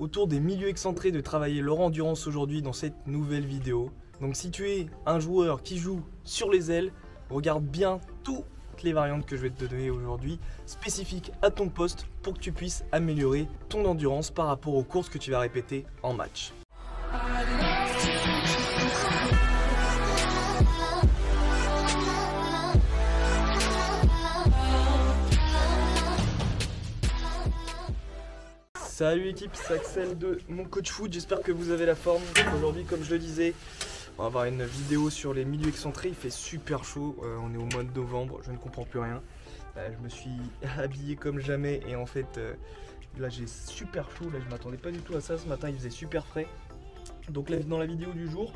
autour des milieux excentrés de travailler leur endurance aujourd'hui dans cette nouvelle vidéo. Donc si tu es un joueur qui joue sur les ailes, regarde bien toutes les variantes que je vais te donner aujourd'hui, spécifiques à ton poste pour que tu puisses améliorer ton endurance par rapport aux courses que tu vas répéter en match. Salut l'équipe, c'est Axel de Mon Coach Foot, j'espère que vous avez la forme. Aujourd'hui, comme je le disais, on va avoir une vidéo sur les milieux excentrés. Il fait super chaud, on est au mois de novembre, je ne comprends plus rien. Je me suis habillé comme jamais et en fait là j'ai super chaud, là je m'attendais pas du tout à ça. Ce matin il faisait super frais. Donc là, dans la vidéo du jour,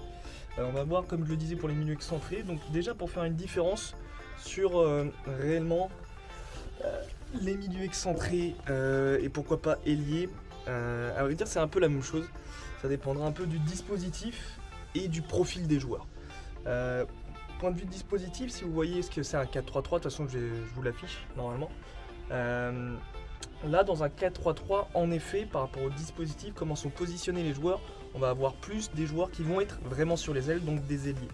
on va voir, comme je le disais, pour les milieux excentrés. Donc déjà pour faire une différence sur réellement les milieux excentrés et pourquoi pas ailiers, à vrai dire c'est un peu la même chose. Ça dépendra un peu du dispositif et du profil des joueurs. Point de vue de dispositif, si vous voyez ce que c'est un 4-3-3, de toute façon je vous l'affiche normalement. Là dans un 4-3-3, en effet, par rapport au dispositif, comment sont positionnés les joueurs, on va avoir plus des joueurs qui vont être vraiment sur les ailes, donc des ailiers.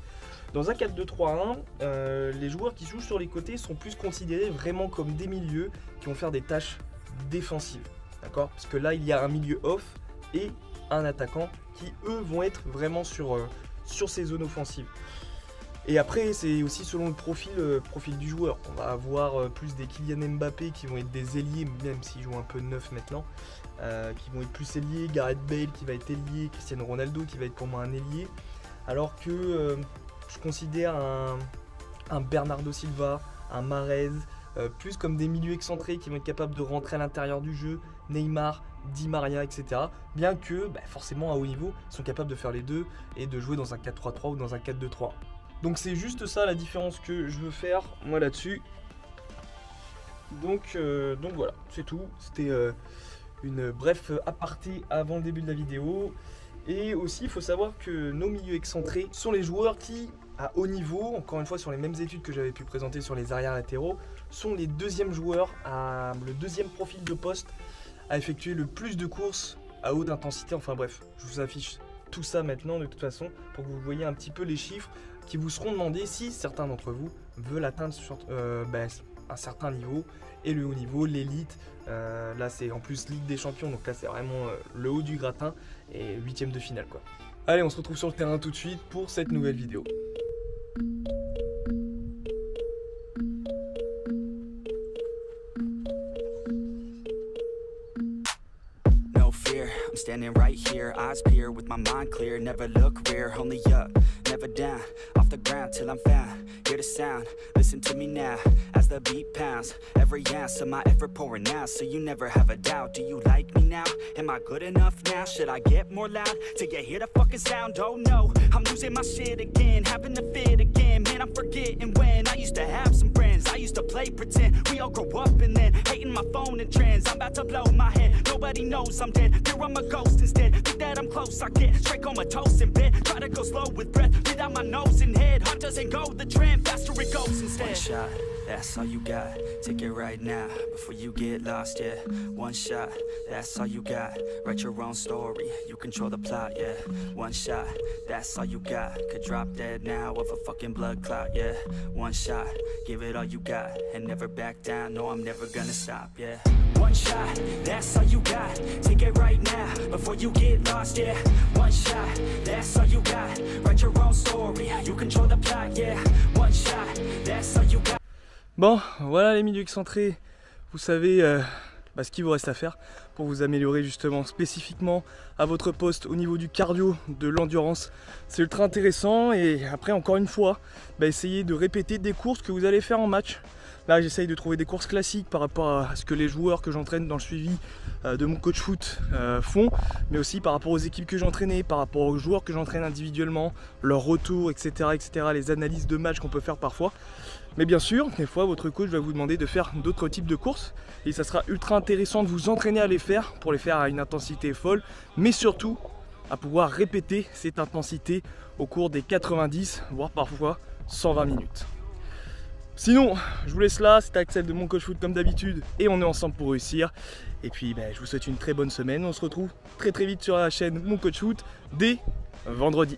Dans un 4-2-3-1, les joueurs qui jouent sur les côtés sont plus considérés vraiment comme des milieux qui vont faire des tâches défensives. D'accord ? Parce que là, il y a un milieu off et un attaquant qui, eux, vont être vraiment sur ces zones offensives. Et après, c'est aussi selon le profil du joueur. On va avoir plus des Kylian Mbappé qui vont être des ailiers, même s'ils jouent un peu neuf maintenant, qui vont être plus ailiers, Gareth Bale qui va être ailier, Cristiano Ronaldo qui va être pour moi un ailier. Alors que je considère un Bernardo Silva, un Mahrez, plus comme des milieux excentrés qui vont être capables de rentrer à l'intérieur du jeu, Neymar, Di Maria, etc. Bien que, forcément à haut niveau, ils sont capables de faire les deux et de jouer dans un 4-3-3 ou dans un 4-2-3. Donc c'est juste ça la différence que je veux faire, moi là-dessus. Donc voilà, c'est tout. C'était une bref aparté avant le début de la vidéo. Et aussi, il faut savoir que nos milieux excentrés sont les joueurs qui, à haut niveau, encore une fois sur les mêmes études que j'avais pu présenter sur les arrières latéraux, sont les deuxièmes joueurs, le deuxième profil de poste à effectuer le plus de courses à haute intensité. Enfin bref, je vous affiche tout ça maintenant de toute façon pour que vous voyez un petit peu les chiffres qui vous seront demandés si certains d'entre vous veulent atteindre un certain niveau et le haut niveau, l'élite. Là c'est en plus Ligue des Champions, donc là c'est vraiment le haut du gratin et 8e de finale quoi. Allez, on se retrouve sur le terrain tout de suite pour cette nouvelle vidéo. I'm standing right here, eyes peer with my mind clear, never look rear, only up, never down, off the ground till I'm found, hear the sound, listen to me now, as the beat pounds, every ounce of my effort pouring out, so you never have a doubt, do you like me now, am I good enough now, should I get more loud, till you hear the fucking sound, oh no, I'm losing my shit again, having to fit again, man I'm forgetting when, I used to have some friends, I used to play pretend, we all grow up and then, hating my phone and trends, I'm about to blow my head, nobody knows I'm dead, fear I'm a ghost instead, think that I'm close, I get straight comatose in bed, try to go slow with breath, breathe out my nose and head, heart doesn't go the trend, faster it goes instead. One shot, that's all you got, take it right now, before you get lost, yeah, one shot, that's all you got, write your own story, you control the plot, yeah, one shot, that's all you got, could drop dead now of a fucking blood clot, yeah, one shot, give it all you got, and never back down, no I'm never gonna stop, yeah. One shot, that's all you got, take it right now, before you get lost, yeah. One shot, that's all you got, write your own story, you control the plot, yeah. One shot, that's all you got. Bon, voilà les milieux excentrés, vous savez ce qu'il vous reste à faire pour vous améliorer justement spécifiquement à votre poste au niveau du cardio, de l'endurance. C'est ultra intéressant et après encore une fois, essayez de répéter des courses que vous allez faire en match. Là j'essaye de trouver des courses classiques par rapport à ce que les joueurs que j'entraîne dans le suivi de mon coach foot font, mais aussi par rapport aux équipes que j'entraînais, par rapport aux joueurs que j'entraîne individuellement, leur retour, etc., les analyses de match qu'on peut faire parfois. Mais bien sûr, des fois votre coach va vous demander de faire d'autres types de courses et ça sera ultra intéressant de vous entraîner à les faire pour les faire à une intensité folle, mais surtout à pouvoir répéter cette intensité au cours des 90 voire parfois 120 minutes. Sinon, je vous laisse là, c'était Axel de Mon Coach Foot comme d'habitude et on est ensemble pour réussir. Et puis je vous souhaite une très bonne semaine, on se retrouve très vite sur la chaîne Mon Coach Foot dès vendredi.